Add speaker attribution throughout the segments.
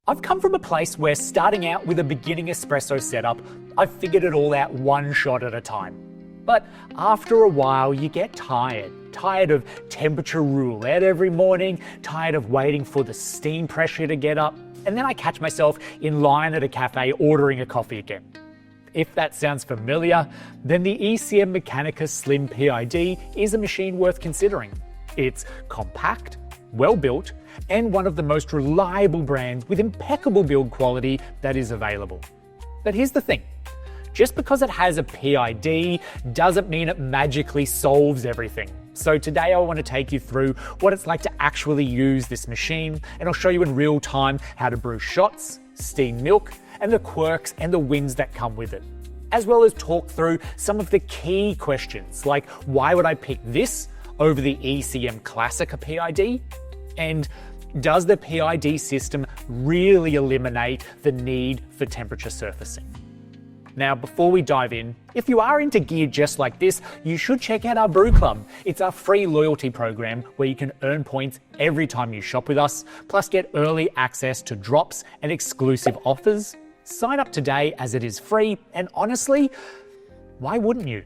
Speaker 1: I've come from a place where starting out with a beginning espresso setup, I've figured it all out one shot at a time. But after a while, you get tired. Tired of temperature roulette every morning, tired of waiting for the steam pressure to get up, and then I catch myself in line at a cafe ordering a coffee again. If that sounds familiar, then the ECM Mechanika Slim PID is a machine worth considering. It's compact, well built, and one of the most reliable brands with impeccable build quality that is available. But here's the thing. Just because it has a PID doesn't mean it magically solves everything. So today I want to take you through what it's like to actually use this machine, and I'll show you in real time how to brew shots, steam milk, and the quirks and the wins that come with it. As well as talk through some of the key questions, like why would I pick this over the ECM Classica PID? And does the PID system really eliminate the need for temperature surfacing? Now, before we dive in, if you are into gear just like this, you should check out our Brew Club. It's our free loyalty program where you can earn points every time you shop with us, plus get early access to drops and exclusive offers. Sign up today as it is free, and honestly, why wouldn't you?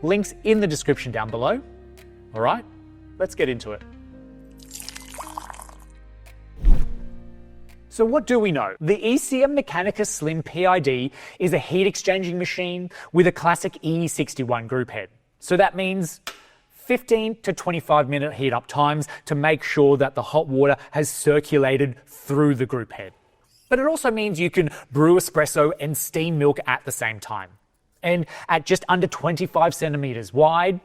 Speaker 1: Links in the description down below. All right, let's get into it. So what do we know? The ECM Mechanika Slim PID is a heat exchanging machine with a classic E61 group head. So that means 15 to 25 minute heat up times to make sure that the hot water has circulated through the group head. But it also means you can brew espresso and steam milk at the same time. And at just under 25 centimeters wide,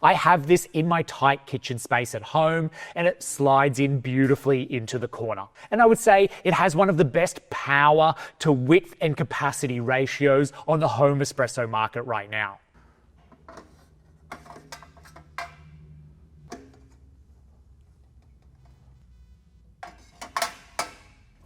Speaker 1: I have this in my tight kitchen space at home, and it slides in beautifully into the corner. And I would say it has one of the best power to width and capacity ratios on the home espresso market right now.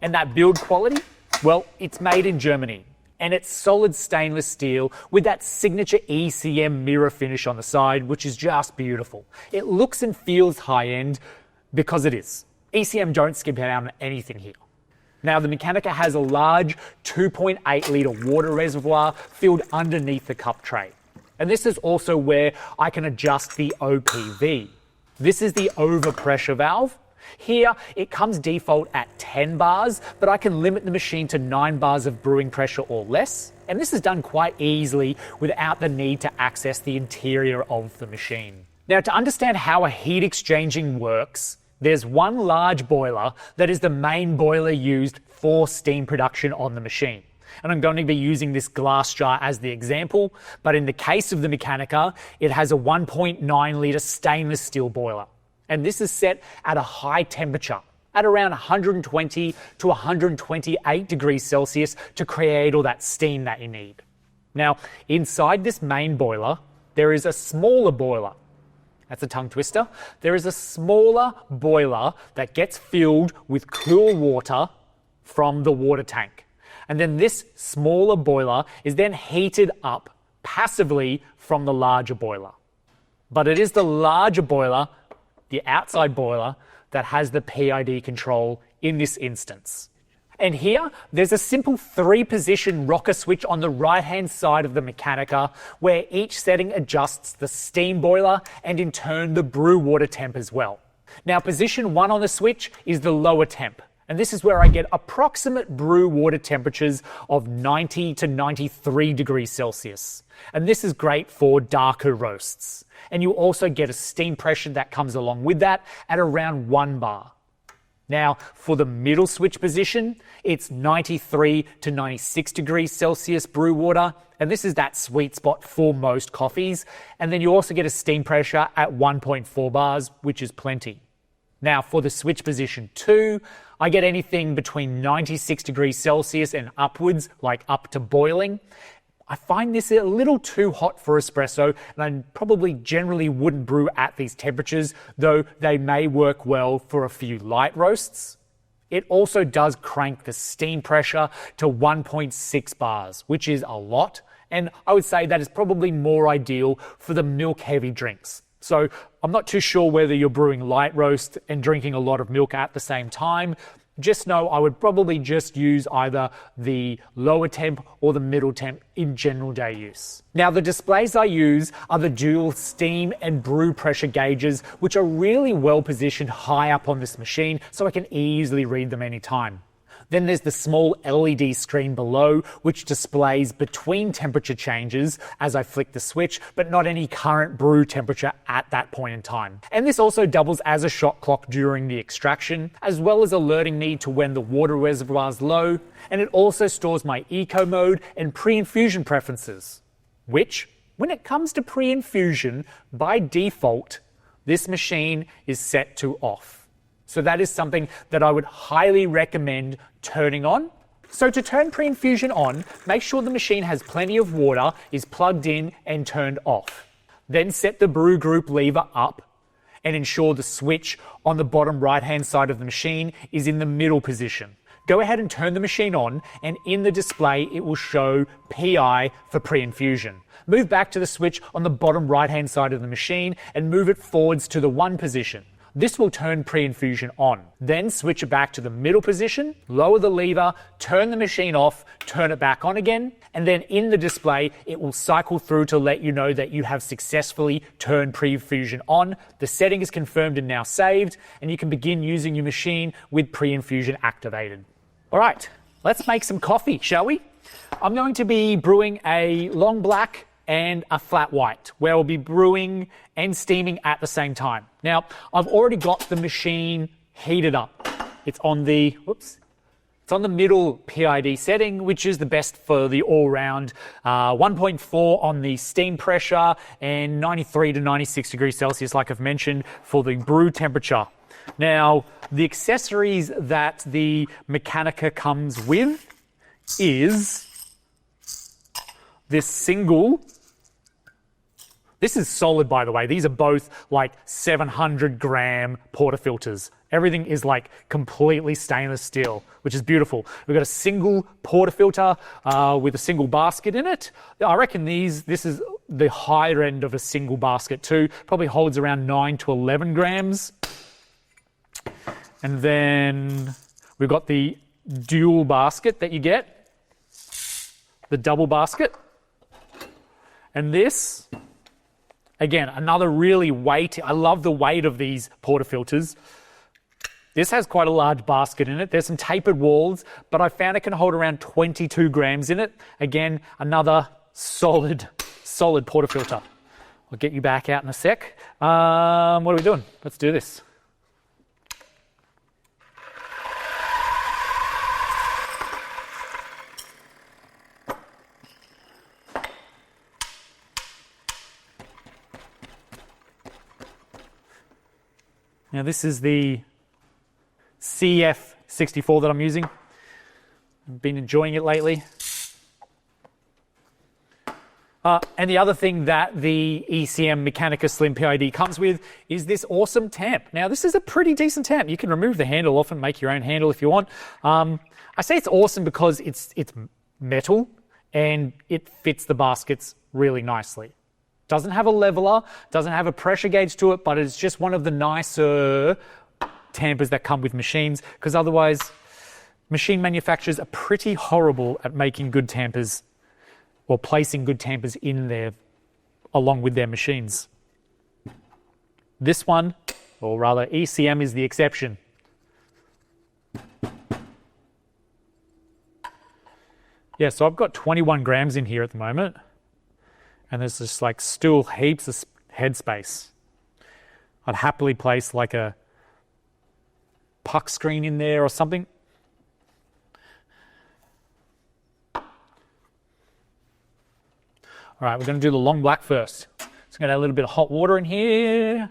Speaker 1: And that build quality? Well, it's made in Germany. And it's solid stainless steel with that signature ECM mirror finish on the side, which is just beautiful. It looks and feels high-end because it is. ECM don't skip out on anything here. Now, the Mechanika has a large 2.8 litre water reservoir filled underneath the cup tray. And this is also where I can adjust the OPV. This is the overpressure valve. Here, it comes default at 10 bars, but I can limit the machine to 9 bars of brewing pressure or less. And this is done quite easily without the need to access the interior of the machine. Now, to understand how a heat exchanging works, there's one large boiler that is the main boiler used for steam production on the machine. And I'm going to be using this glass jar as the example, but in the case of the Mechanika, it has a 1.9 litre stainless steel boiler. And this is set at a high temperature, at around 120 to 128 degrees Celsius to create all that steam that you need. Now, inside this main boiler, there is a smaller boiler. That's a tongue twister. There is a smaller boiler that gets filled with cool water from the water tank. And then this smaller boiler is then heated up passively from the larger boiler. But it is the larger boiler, the outside boiler, that has the PID control in this instance. And here, there's a simple 3-position rocker switch on the right-hand side of the Mechanika, where each setting adjusts the steam boiler and in turn the brew water temp as well. Now, position 1 on the switch is the lower temp, and this is where I get approximate brew water temperatures of 90 to 93 degrees Celsius. And this is great for darker roasts. And you also get a steam pressure that comes along with that at around 1 bar. Now, for the middle switch position, it's 93 to 96 degrees Celsius brew water, and this is that sweet spot for most coffees. And then you also get a steam pressure at 1.4 bars, which is plenty. Now, for the switch position 2, I get anything between 96 degrees Celsius and upwards, like up to boiling. I find this a little too hot for espresso, and I probably generally wouldn't brew at these temperatures, though they may work well for a few light roasts. It also does crank the steam pressure to 1.6 bars, which is a lot, and I would say that is probably more ideal for the milk-heavy drinks. So I'm not too sure whether you're brewing light roast and drinking a lot of milk at the same time, just know I would probably just use either the lower temp or the middle temp in general day use. Now, the displays I use are the dual steam and brew pressure gauges, which are really well positioned high up on this machine, so I can easily read them anytime. Then there's the small LED screen below, which displays between temperature changes as I flick the switch, but not any current brew temperature at that point in time. And this also doubles as a shot clock during the extraction, as well as alerting me to when the water reservoir is low, and it also stores my eco mode and pre-infusion preferences, which, when it comes to pre-infusion, by default, this machine is set to off. So that is something that I would highly recommend turning on. So to turn pre-infusion on, make sure the machine has plenty of water, is plugged in and turned off. Then set the brew group lever up and ensure the switch on the bottom right-hand side of the machine is in the middle position. Go ahead and turn the machine on, and in the display it will show PI for pre-infusion. Move back to the switch on the bottom right-hand side of the machine and move it forwards to the 1 position. This will turn pre-infusion on. Then switch it back to the middle position, lower the lever, turn the machine off, turn it back on again, and then in the display, it will cycle through to let you know that you have successfully turned pre-infusion on. The setting is confirmed and now saved, and you can begin using your machine with pre-infusion activated. All right, let's make some coffee, shall we? I'm going to be brewing a long black and a flat white, where we'll be brewing and steaming at the same time. Now, I've already got the machine heated up. It's on the middle PID setting, which is the best for the all-round 1.4 on the steam pressure and 93 to 96 degrees Celsius, like I've mentioned, for the brew temperature. Now, the accessories that the Mechanika comes with is this This is solid, by the way. These are both like 700-gram portafilters. Everything is like completely stainless steel, which is beautiful. We've got a single portafilter with a single basket in it. I reckon this is the higher end of a single basket too. Probably holds around 9 to 11 grams. And then we've got the dual basket that you get, the double basket. And this, again, another really weighty. I love the weight of these portafilters. This has quite a large basket in it. There's some tapered walls, but I found it can hold around 22 grams in it. Again, another solid portafilter. I'll get you back out in a sec. What are we doing? Let's do this. Now this is the CF64 that I'm using. I've been enjoying it lately. And the other thing that the ECM Mechanika Slim PID comes with is this awesome tamp. Now this is a pretty decent tamp. You can remove the handle off and make your own handle if you want. I say it's awesome because it's metal and it fits the baskets really nicely. Doesn't have a leveler, doesn't have a pressure gauge to it, but it's just one of the nicer tampers that come with machines, because otherwise machine manufacturers are pretty horrible at making good tampers or placing good tampers in there along with their machines. This one, or rather ECM, is the exception. Yeah, so I've got 21 grams in here at the moment. And there's just like still heaps of headspace. I'd happily place like a puck screen in there or something. All right, we're going to do the long black first. So I'm going to add a little bit of hot water in here.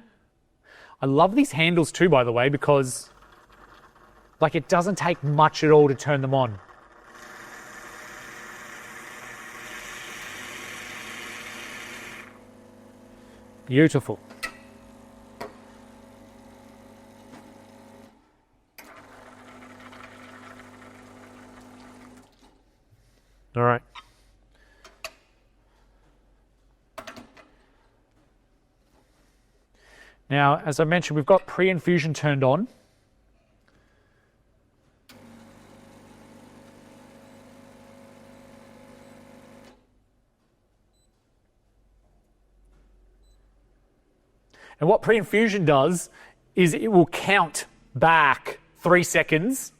Speaker 1: I love these handles too, by the way, because like it doesn't take much at all to turn them on. Beautiful. All right. Now, as I mentioned, we've got pre-infusion turned on. And what pre-infusion does is it will count back 3 seconds.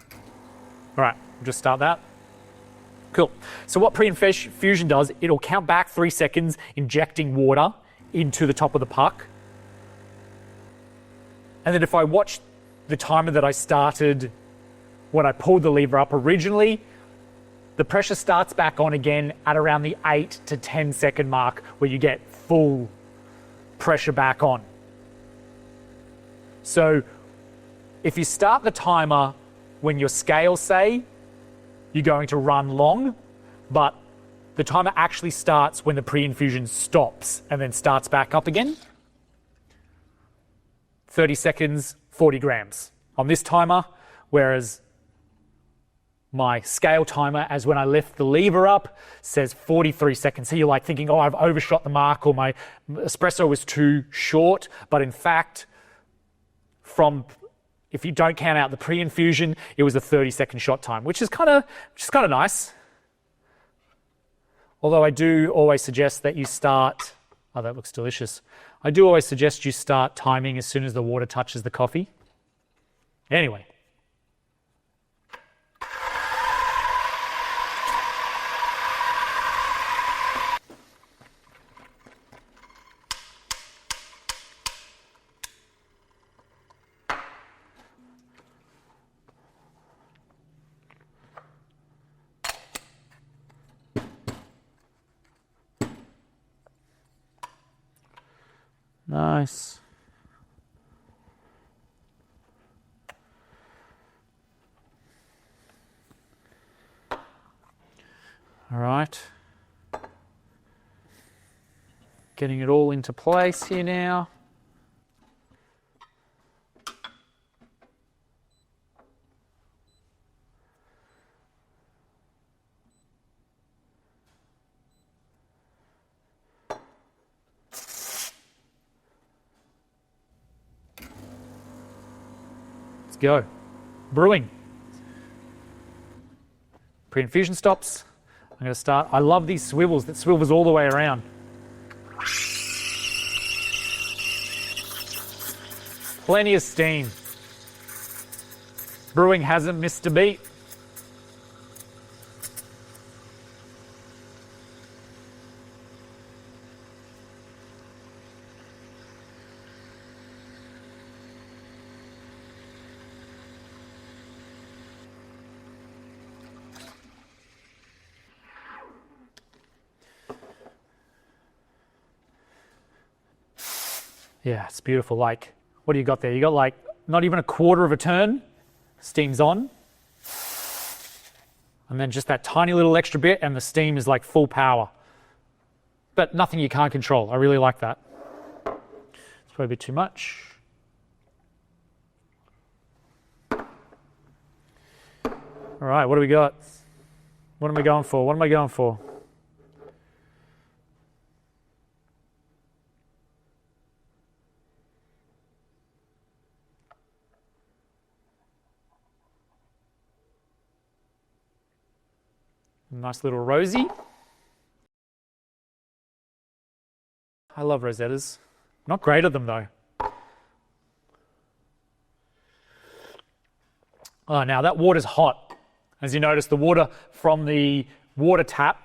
Speaker 1: All right, we'll just start that. Cool. So what pre-infusion does, it'll count back 3 seconds, injecting water into the top of the puck. And then if I watch the timer that I started when I pulled the lever up originally, the pressure starts back on again at around the 8 to 10 second mark, where you get full pressure back on. So if you start the timer when your scales say you're going to run long, but the timer actually starts when the pre-infusion stops and then starts back up again. 30 seconds, 40 grams on this timer, whereas my scale timer, as when I lift the lever up, says 43 seconds. So you're like thinking, oh, I've overshot the mark, or my espresso was too short. But in fact, if you don't count out the pre-infusion, it was a 30-second shot time, which is kind of nice. Although I do always suggest that you start, oh, that looks delicious. I do always suggest you start timing as soon as the water touches the coffee. Anyway. Nice. All right. Getting it all into place here now. Go. Brewing. Pre-infusion stops. I'm going to start. I love these swivels. That swivels all the way around. Plenty of steam. Brewing hasn't missed a beat. Yeah, it's beautiful. Like, what do you got there? You got like not even a quarter of a turn, steam's on. And then just that tiny little extra bit and the steam is like full power. But nothing you can't control. I really like that. It's probably a bit too much. All right, what do we got? What am I going for? What am I going for? Nice little rosy. I love rosettas. Not great at them though. Oh, now that water's hot. As you notice, the water from the water tap,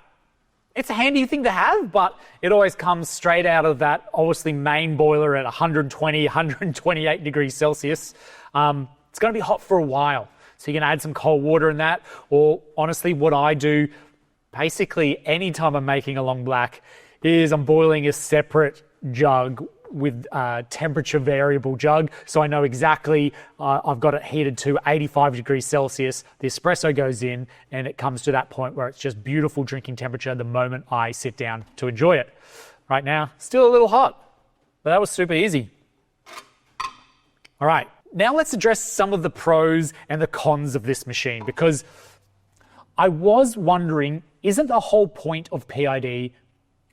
Speaker 1: it's a handy thing to have, but it always comes straight out of that obviously main boiler at 120, 128 degrees Celsius. It's going to be hot for a while. So you can add some cold water in that, or honestly, what I do basically anytime I'm making a long black is I'm boiling a separate jug with a temperature variable jug. So I know exactly, I've got it heated to 85 degrees Celsius. The espresso goes in and it comes to that point where it's just beautiful drinking temperature the moment I sit down to enjoy it. Right now, still a little hot, but that was super easy. All right. Now let's address some of the pros and the cons of this machine, because I was wondering, isn't the whole point of PID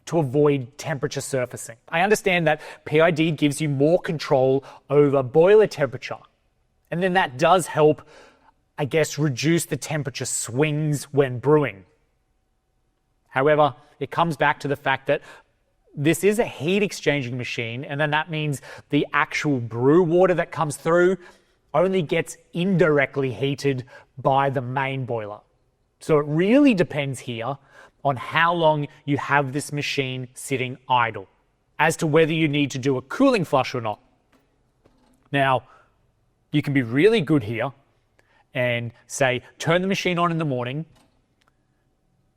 Speaker 1: to avoid temperature surfacing? I understand that PID gives you more control over boiler temperature, and then that does help, I guess, reduce the temperature swings when brewing. However, it comes back to the fact that This is a heat exchanging machine, and then that means the actual brew water that comes through only gets indirectly heated by the main boiler. So it really depends here on how long you have this machine sitting idle as to whether you need to do a cooling flush or not. Now, you can be really good here and say, turn the machine on in the morning,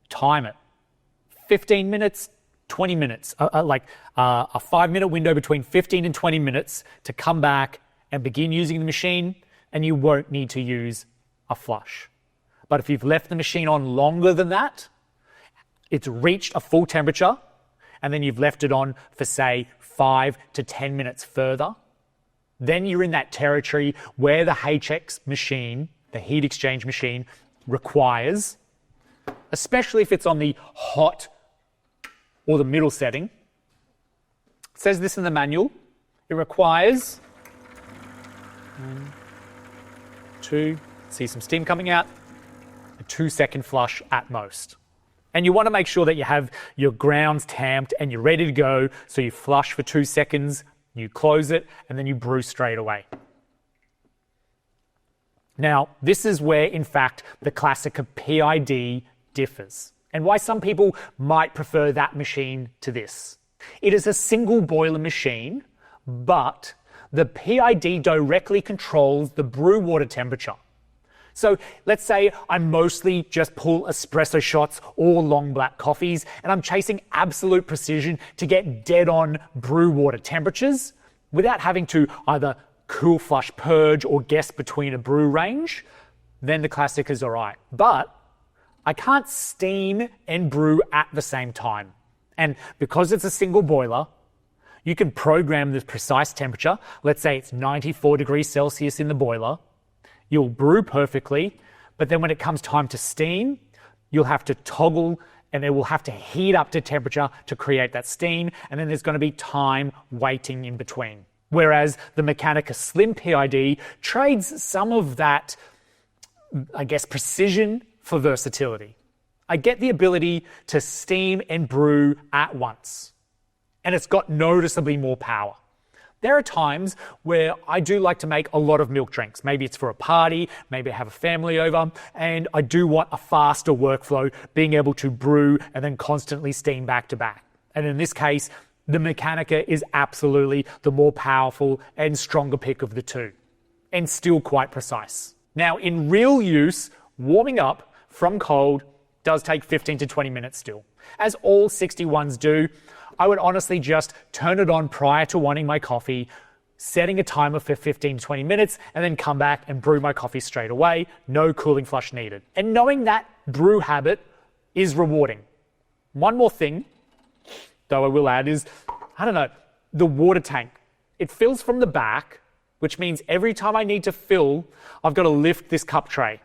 Speaker 1: time it. 15 minutes, 20 minutes, a 5-minute window between 15 and 20 minutes to come back and begin using the machine, and you won't need to use a flush. But if you've left the machine on longer than that, it's reached a full temperature, and then you've left it on for, say, 5 to 10 minutes further, then you're in that territory where the HX machine, the heat exchange machine, requires, especially if it's on the hot or the middle setting. It says this in the manual. It requires 1, 2, see some steam coming out, a 2-second flush at most. And you want to make sure that you have your grounds tamped and you're ready to go. So you flush for 2 seconds, you close it, and then you brew straight away. Now, this is where, in fact, the classic PID differs, and why some people might prefer that machine to this. It is a single boiler machine, but the PID directly controls the brew water temperature. So let's say I mostly just pull espresso shots or long black coffees, and I'm chasing absolute precision to get dead on brew water temperatures without having to either cool flush purge or guess between a brew range, then the classic is all right. But I can't steam and brew at the same time. And because it's a single boiler, you can program the precise temperature. Let's say it's 94 degrees Celsius in the boiler. You'll brew perfectly, but then when it comes time to steam, you'll have to toggle and it will have to heat up to temperature to create that steam, and then there's going to be time waiting in between. Whereas the Mechanika Slim PID trades some of that, precision for versatility. I get the ability to steam and brew at once, and it's got noticeably more power. There are times where I do like to make a lot of milk drinks. Maybe it's for a party, maybe I have a family over, and I do want a faster workflow, being able to brew and then constantly steam back to back. And in this case, the Mechanika is absolutely the more powerful and stronger pick of the two, and still quite precise. Now, in real use, warming up from cold does take 15 to 20 minutes still. As all 61s do, I would honestly just turn it on prior to wanting my coffee, setting a timer for 15 to 20 minutes, and then come back and brew my coffee straight away. No cooling flush needed. And knowing that brew habit is rewarding. One more thing, though, I will add is, the water tank. It fills from the back, which means every time I need to fill, I've got to lift this cup tray.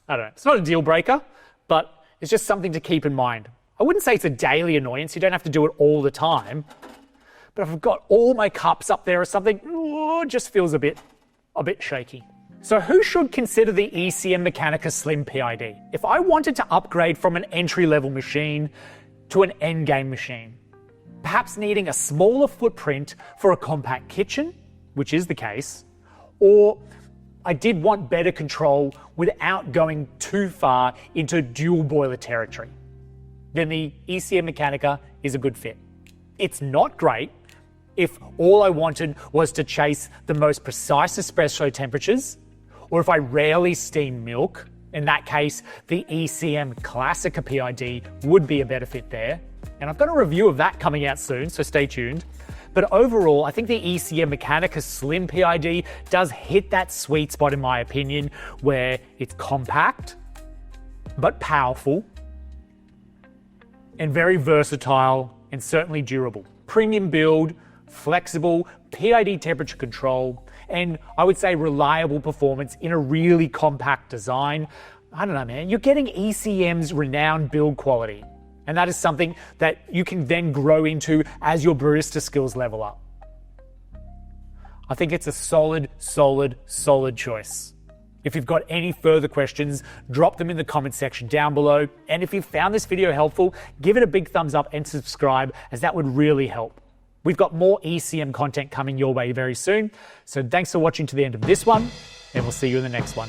Speaker 1: It's not a deal breaker, but it's just something to keep in mind. I wouldn't say it's a daily annoyance. You don't have to do it all the time. But if I've got all my cups up there or something, it just feels a bit shaky. So who should consider the ECM Mechanika Slim PID? If I wanted to upgrade from an entry-level machine to an endgame machine, perhaps needing a smaller footprint for a compact kitchen, which is the case, or I did want better control without going too far into dual boiler territory, then the ECM Mechanika is a good fit. It's not great if all I wanted was to chase the most precise espresso temperatures, or if I rarely steam milk. In that case, the ECM Classica PID would be a better fit there. And I've got a review of that coming out soon, so stay tuned. But overall, I think the ECM Mechanika Slim PID does hit that sweet spot, in my opinion, where it's compact, but powerful, and very versatile, and certainly durable. Premium build, flexible, PID temperature control, and I would say reliable performance in a really compact design. You're getting ECM's renowned build quality. And that is something that you can then grow into as your barista skills level up. I think it's a solid choice. If you've got any further questions, drop them in the comment section down below. And if you found this video helpful, give it a big thumbs up and subscribe, as that would really help. We've got more ECM content coming your way very soon. So thanks for watching to the end of this one, and we'll see you in the next one.